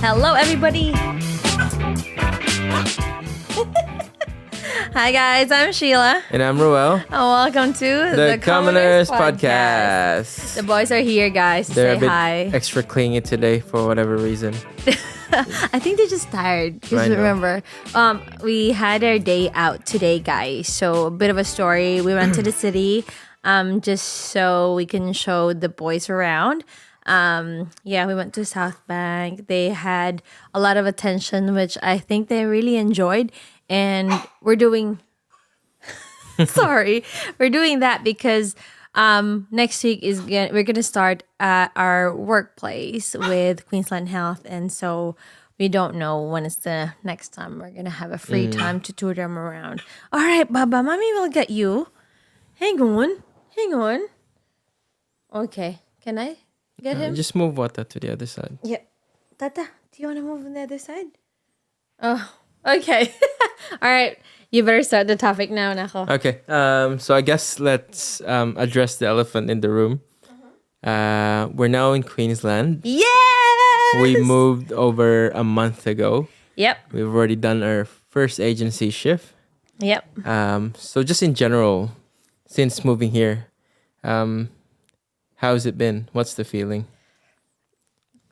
Hello, everybody. Hi, guys. I'm Sheila. And I'm Ruel. And welcome to The CommoNurse podcast. The boys are here, guys. They're Say a bit hi. extra clingy today for whatever reason. I think they're just tired. Because remember, we had our day out today, guys. So a bit of a story. We went to the city just so we can show the boys around. We went to South Bank. They had a lot of attention, which I think they really enjoyed. And we're doing we're doing that because next week we're gonna start at our workplace with Queensland Health, and so we don't know when it's the next time we're gonna have a free time to tour them around. All right, Baba, Mommy will get you. Hang on. Okay, can I get him? Just move Wata to the other side. Yeah. Tata, do you want to move on the other side? Oh, okay. All right. You better start the topic now, Nako. Okay. So I guess let's address the elephant in the room. We're now in Queensland. Yes! We moved over a month ago. Yep. We've already done our first agency shift. Yep. So just in general, since moving here, how's it been? What's the feeling?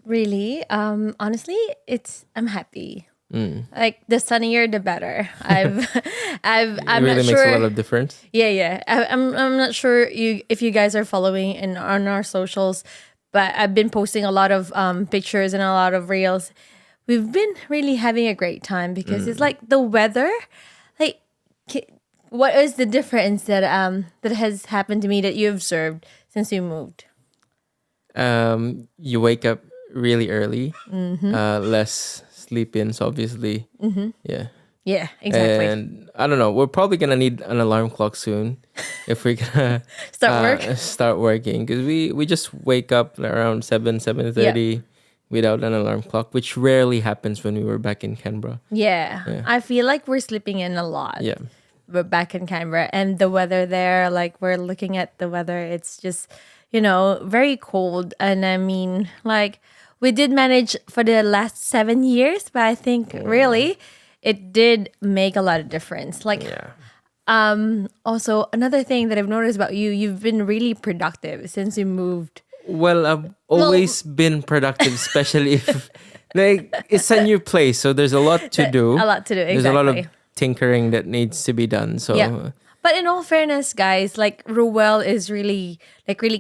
Really? Honestly, I'm happy. Like the sunnier, the better. I'm It not really makes sure. a lot of difference. Yeah. I'm not sure if you guys are following on our socials, but I've been posting a lot of pictures and a lot of reels. We've been really having a great time because it's like the weather. Like, what is the difference that has happened to me that you observed since you moved? You wake up really early, less sleep-ins, obviously. Yeah. Yeah, exactly. And I don't know, we're probably gonna need an alarm clock soon if we're gonna start working, because we just wake up around 7:30 without an alarm clock, which rarely happens when we were back in Canberra. Yeah. I feel like we're sleeping in a lot. Yeah. We're back in Canberra, and the weather there, like we're looking at the weather, it's just, very cold. And I mean, like, we did manage for the last 7 years, but I think really it did make a lot of difference. Like, also another thing that I've noticed about you, you've been really productive since you moved. Well, I've always been productive, especially if it's a new place, so there's a lot to do. A lot to do, exactly. There's a lot of tinkering that needs to be done. So yeah. But in all fairness, guys, like Ruel is really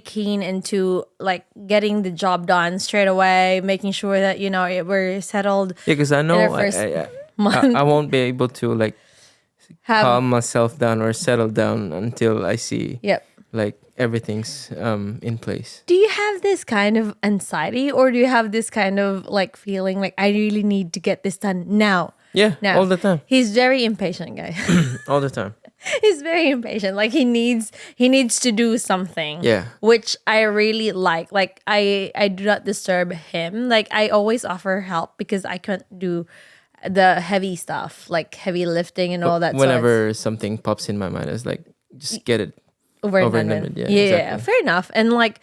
keen into like getting the job done straight away, making sure that we're settled. Yeah, because I know I won't be able to calm myself down or settle down until I see like everything's in place. Do you have this kind of anxiety, or do you have this kind of like feeling like I really need to get this done now? Yeah, all the time. He's very impatient, guys. All the time. He's very impatient. Like he needs to do something. Yeah. Which I really like. Like I do not disturb him. Like I always offer help because I can't do the heavy stuff, like heavy lifting and all that. Whenever something pops in my mind, it's like just get it over and done. Yeah, exactly. fair enough. And like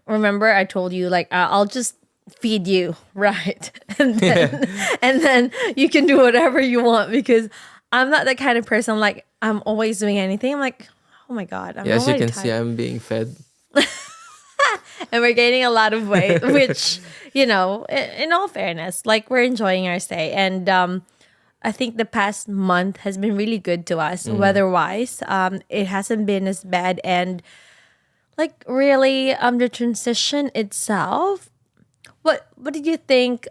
remember I told you like I'll just feed you, right? And then you can do whatever you want, because I'm not that kind of person. Like I'm always doing anything. I'm like, oh my god, I'm as you can tired. see, I'm being fed. And we're gaining a lot of weight, which in all fairness, like we're enjoying our stay. And I think the past month has been really good to us weather-wise. It hasn't been as bad, and like really the transition itself. What did you think?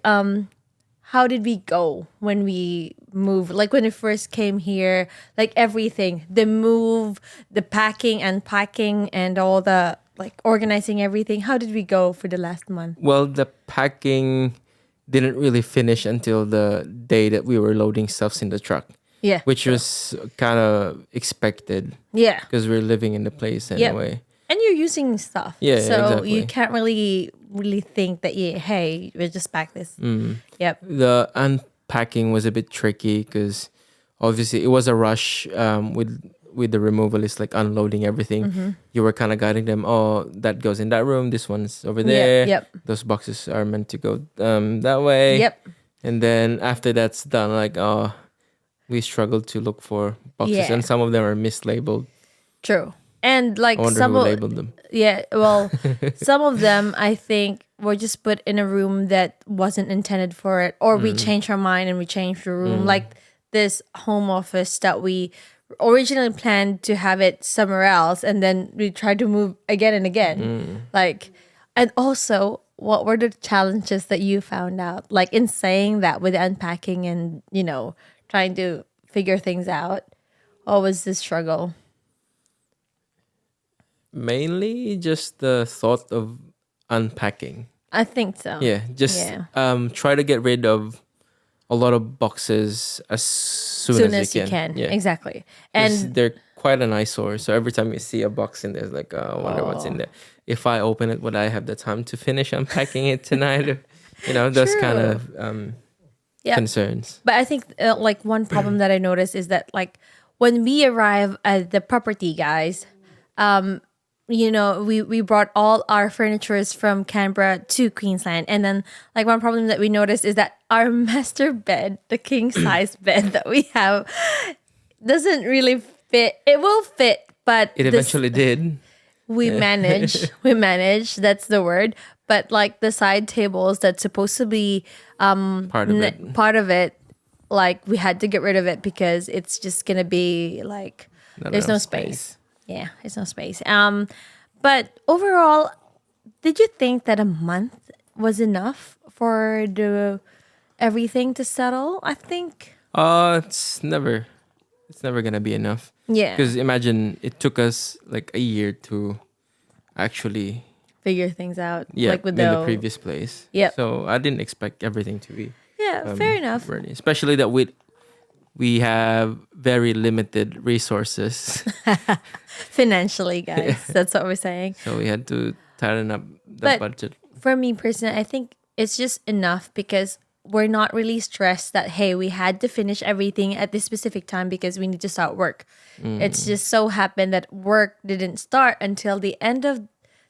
How did we go when we moved? Like when we first came here, like everything, the move, the packing and packing, and all the like organizing everything. How did we go for the last month? Well, the packing didn't really finish until the day that we were loading stuffs in the truck. Yeah, which was kind of expected. Yeah, because we're living in the place anyway. And you're using stuff. Yeah, so exactly. You can't really think that hey, we'll just pack this. Yep. The unpacking was a bit tricky because obviously it was a rush with with the removalists, like unloading everything, you were kind of guiding them. Oh, that goes in that room. This one's over there. Yep. Those boxes are meant to go that way. Yep. And then after that's done, like, oh, we struggled to look for boxes, Yeah. and some of them are mislabeled. True. And like I wonder some who of labeled them. yeah, well, some of them I think were just put in a room that wasn't intended for it, or we changed our mind and we changed the room. Like this home office that we originally planned to have it somewhere else, and then we tried to move again and again. Like, and also, what were the challenges that you found out? Like in saying that with unpacking and trying to figure things out. What was the struggle? Mainly just the thought of unpacking. I think so. Yeah, just try to get rid of a lot of boxes as soon as you can. Yeah, exactly. 'Cause And they're quite an eyesore. So every time you see a box in there, it's like, I wonder what's in there. If I open it, would I have the time to finish unpacking it tonight? Those kind of concerns. but I think like one problem that I noticed is that like when we arrive at the property, guys, we brought all our furnitures from Canberra to Queensland, and then like one problem that we noticed is that our master bed, the king size bed that we have, doesn't really fit. It will fit, but It eventually did. we manage. That's the word. But like the side tables that's supposed to be part of it, like we had to get rid of it because it's just gonna be like there's no space. Yeah, there's no space. But overall, did you think that a month was enough for everything to settle? I think. It's never gonna be enough. Yeah. Because imagine it took us like a year to actually Figure things out. Yeah, like with in the previous place. Yep. So I didn't expect everything to be fair enough. ready. Especially that we have very limited resources. Financially, guys. That's what we're saying. So we had to tighten up the budget. For me personally, I think it's just enough because we're not really stressed that, hey, we had to finish everything at this specific time because we need to start work. It's just so happened that work didn't start until the end of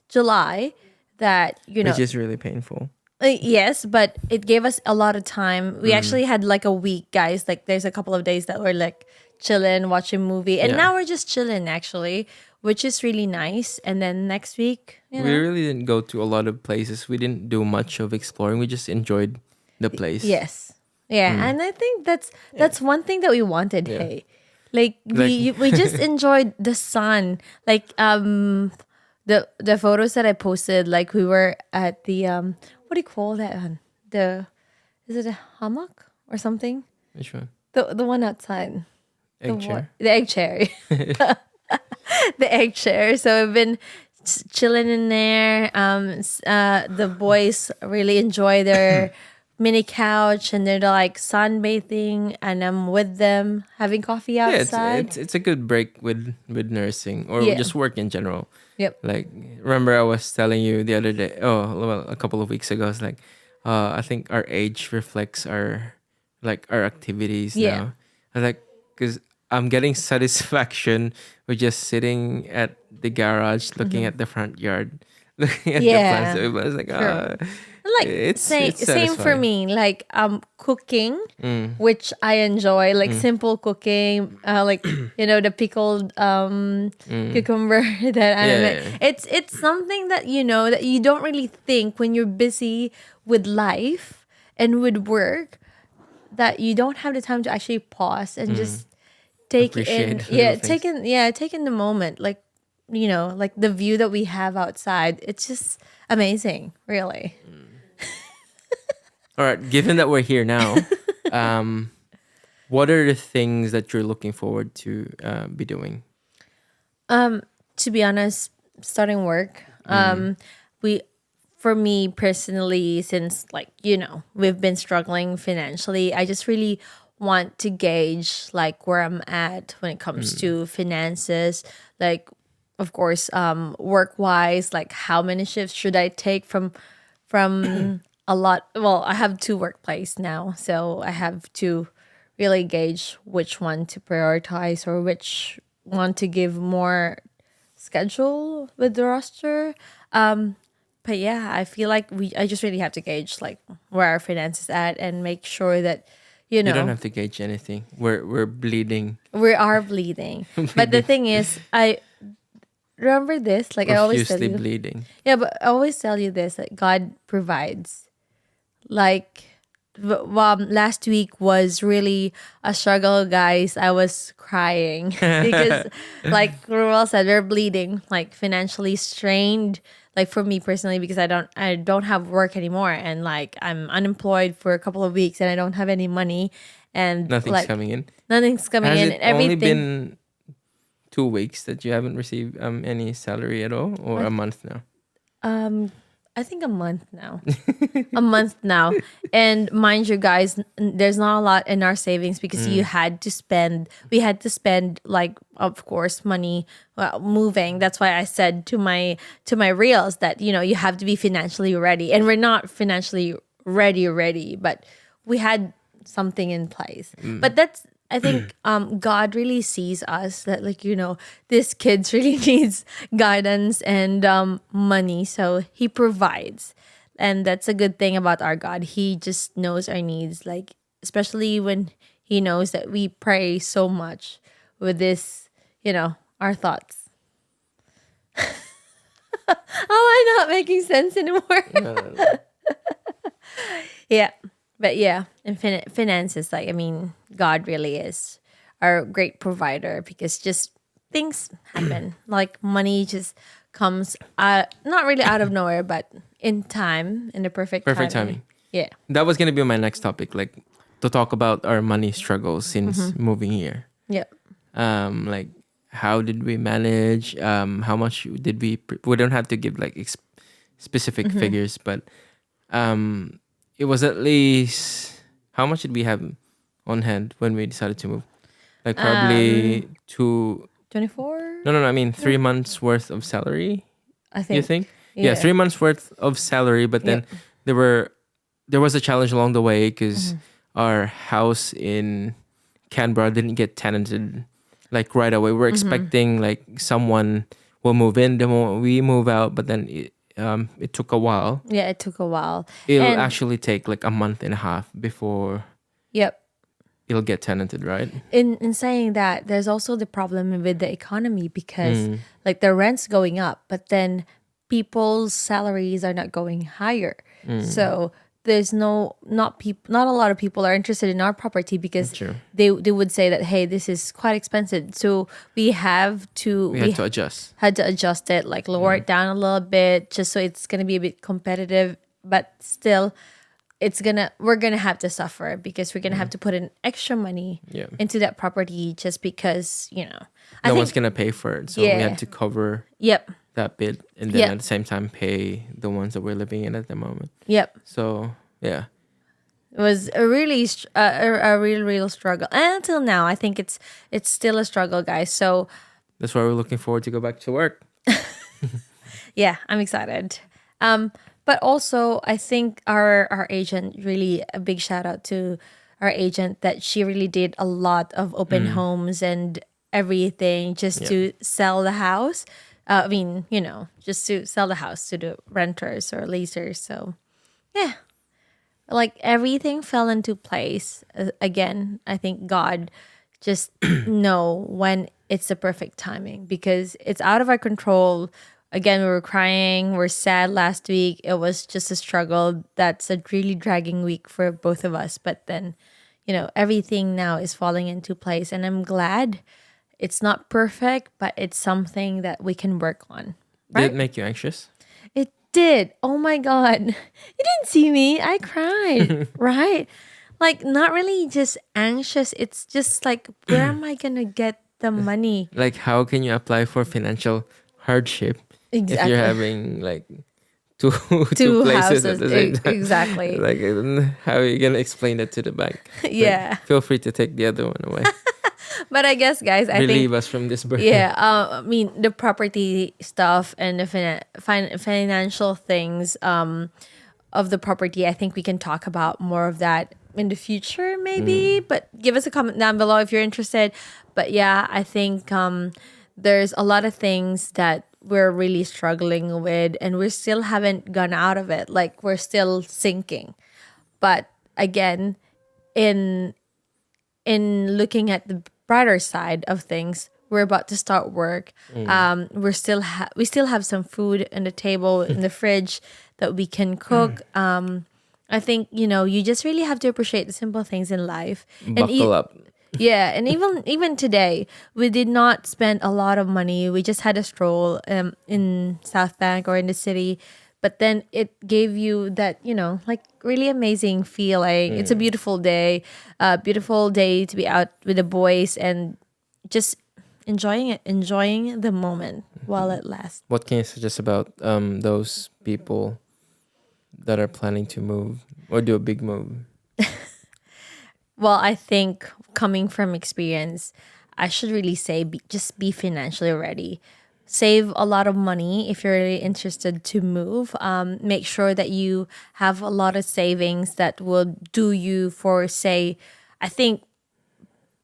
July that, Which is really painful. Yes, but it gave us a lot of time. We actually had like a week, guys. Like there's a couple of days that we're like chilling, watching movie. And now we're just chilling actually, which is really nice. And then next week, We really didn't go to a lot of places. We didn't do much of exploring. We just enjoyed the place. Yes. Yeah. And I think that's one thing that we wanted, hey. Like we just enjoyed the sun. Like the photos that I posted, like we were at the what do you call that one? Is it a hammock or something? Which one? The one outside. Egg chair? The egg chair. The egg chair. So I've been chilling in there. The boys really enjoy their mini couch and they're like sunbathing, and I'm with them having coffee outside. It's a good break with nursing or just work in general. Yep. Like, remember I was telling you the other day, a couple of weeks ago, I was like, I think our age reflects our activities now. I was like, because I'm getting satisfaction with just sitting at the garage, looking at the front yard, looking at the plants. I was like, Like it's same for satisfying. me. Like cooking, which I enjoy. Like simple cooking. Like the pickled cucumber that I don't know. It's something that that you don't really think when you're busy with life and with work, that you don't have the time to actually pause and just take in. Appreciate Yeah, little things. take in the moment. Like like the view that we have outside. It's just amazing, really. All right, given that we're here now, what are the things that you're looking forward to be doing? To be honest, starting work. For me personally, since we've been struggling financially, I just really want to gauge like where I'm at when it comes to finances. Like, of course, work wise, like how many shifts should I take from a lot. Well, I have 2 workplaces now, so I have to really gauge which one to prioritize or which want to give more schedule with the roster. But yeah, I feel like I just really have to gauge like where our finances at and make sure that You don't have to gauge anything. We're bleeding. we are bleeding. But the thing is, I remember this. Like I always tell Profusely you, bleeding. yeah, but I always tell you this: that God provides. Like, last week was really a struggle, guys. I was crying because, like Ruel said, we're bleeding, like financially strained. Like for me personally, because I don't have work anymore, and like I'm unemployed for a couple of weeks, and I don't have any money, and Nothing's like coming in. nothing's coming Has in, it and only everything. been 2 weeks that you haven't received any salary at all, or a month now? I think a month now. A month now. And mind you guys, there's not a lot in our savings because we had to spend like, of course, money moving. That's why I said to my reels that, you have to be financially ready. And we're not financially ready, but we had something in place. But that's, I think God really sees us that like, this kids really needs guidance and money. So he provides. And that's a good thing about our God. He just knows our needs, like especially when he knows that we pray so much with this, our thoughts. Am I not making sense anymore? No. Yeah. But yeah, in finances, like, I mean, God really is our great provider because just things happen. Like money just comes, not really out of nowhere, but in time, in the perfect timing. Yeah. That was gonna be my next topic, like to talk about our money struggles since moving here. Yep. Like how did we manage? How much did we? We don't have to give like specific figures, but it was at least how much did we have on hand when we decided to move? Like probably 24? No. I mean 3 months worth of salary. I think. You think? Yeah. 3 months worth of salary, but then there was a challenge along the way because our house in Canberra didn't get tenanted like right away. We're expecting like someone will move in the moment we move out, but then it took a while. Yeah, it took a while. It'll actually take like a month and a half before Yep. it'll get tenanted, right? In saying that, there's also the problem with the economy because like the rent's going up, but then people's salaries are not going higher. So there's not a lot of people are interested in our property because they would say that, hey, this is quite expensive. So we had to adjust it, like lower it down a little bit just so it's gonna be a bit competitive, but still we're gonna have to suffer because we're gonna have to put in extra money into that property just because no one's gonna pay for it, so we had to cover that bit and then at the same time pay the ones that we're living in at the moment. So yeah, it was a really a real struggle, and until now I think it's still a struggle, guys. So that's why we're looking forward to go back to work. Yeah, I'm excited. But also, I think our agent, really a big shout out to our agent that she really did a lot of open homes and everything just to sell the house. I mean, just to sell the house to the renters or leasers. So, yeah, like everything fell into place. Again, I think God just know when it's the perfect timing because it's out of our control. Again, we were crying, we're sad last week. It was just a struggle. That's a really dragging week for both of us. But then, everything now is falling into place. And I'm glad it's not perfect, but it's something that we can work on. Right? Did it make you anxious? It did. Oh my God. You didn't see me. I cried, right? Like, not really just anxious. It's just like, where am I going to get the money? Like, how can you apply for financial hardship? Exactly. If you're having like two places at the same time. Exactly. Like, how are you gonna explain that to the bank? Yeah. Like, feel free to take the other one away. But I guess, guys, I relieve think us from this burden. Yeah. I mean, the property stuff and the financial things of the property. I think we can talk about more of that in the future, maybe. But give us a comment down below if you're interested. But yeah, I think there's a lot of things that we're really struggling with, and we still haven't gone out of it. Like, we're still sinking. But again, in looking at the brighter side of things, we're about to start work. We still have some food on the table in the fridge that we can cook. I think, you just really have to appreciate the simple things in life. Buckle up. Yeah, and even today, we did not spend a lot of money. We just had a stroll in South Bank or in the city, but then it gave you that, like, really amazing feeling. It's a beautiful day to be out with the boys and just enjoying it, enjoying the moment while it lasts. What can you suggest about those people that are planning to move or do a big move? Well, I think, coming from experience, I should really say just be financially ready. Save a lot of money if you're really interested to move. Make sure that you have a lot of savings that will do you for, say, I think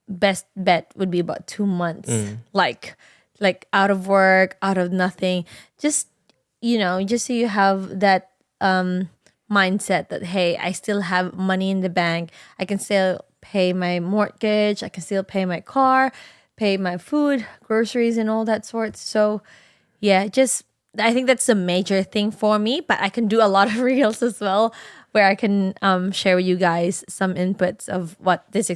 best bet would be about 2 months. Like out of work, out of nothing. Just so you have that mindset that, hey, I still have money in the bank. I can still pay my mortgage. I can still pay my car, pay my food, groceries, and all that sort. So yeah, I think that's a major thing for me, but I can do a lot of reels as well where I can share with you guys some inputs of what this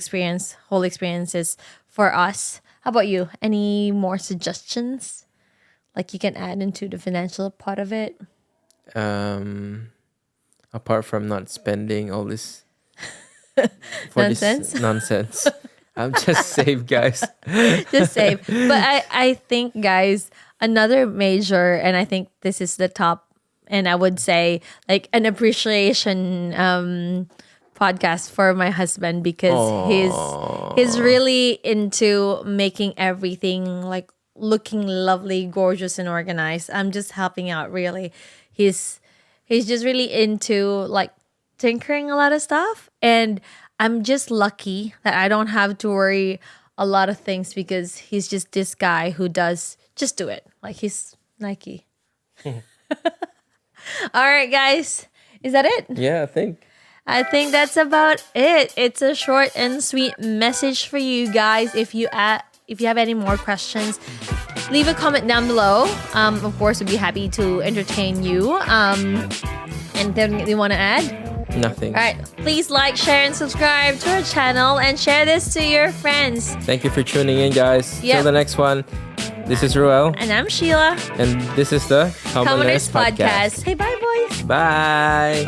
whole experience is for us. How about you? Any more suggestions like you can add into the financial part of it? Apart from not spending all this for nonsense. This nonsense. I'm just save, guys. Just save. But I think, guys, another major, and I think this is the top, and I would say like an appreciation podcast for my husband, because he's really into making everything like looking lovely, gorgeous, and organized. I'm just helping out, really. He's just really into like tinkering a lot of stuff, and I'm just lucky that I don't have to worry a lot of things, because he's just this guy who does just do it. Like, he's Nike. All right, guys. Is that it? Yeah, I think that's about it. It's a short and sweet message for you guys. If you have any more questions, leave a comment down below. Of course, we'd be happy to entertain you. And then you want to add? Nothing. All right. Please like, share, and subscribe to our channel, and share this to your friends. Thank you for tuning in, guys. Till the next one. This is Ruel. And I'm Sheila. And this is the CommoNurse Podcast. Hey, bye, boys. Bye.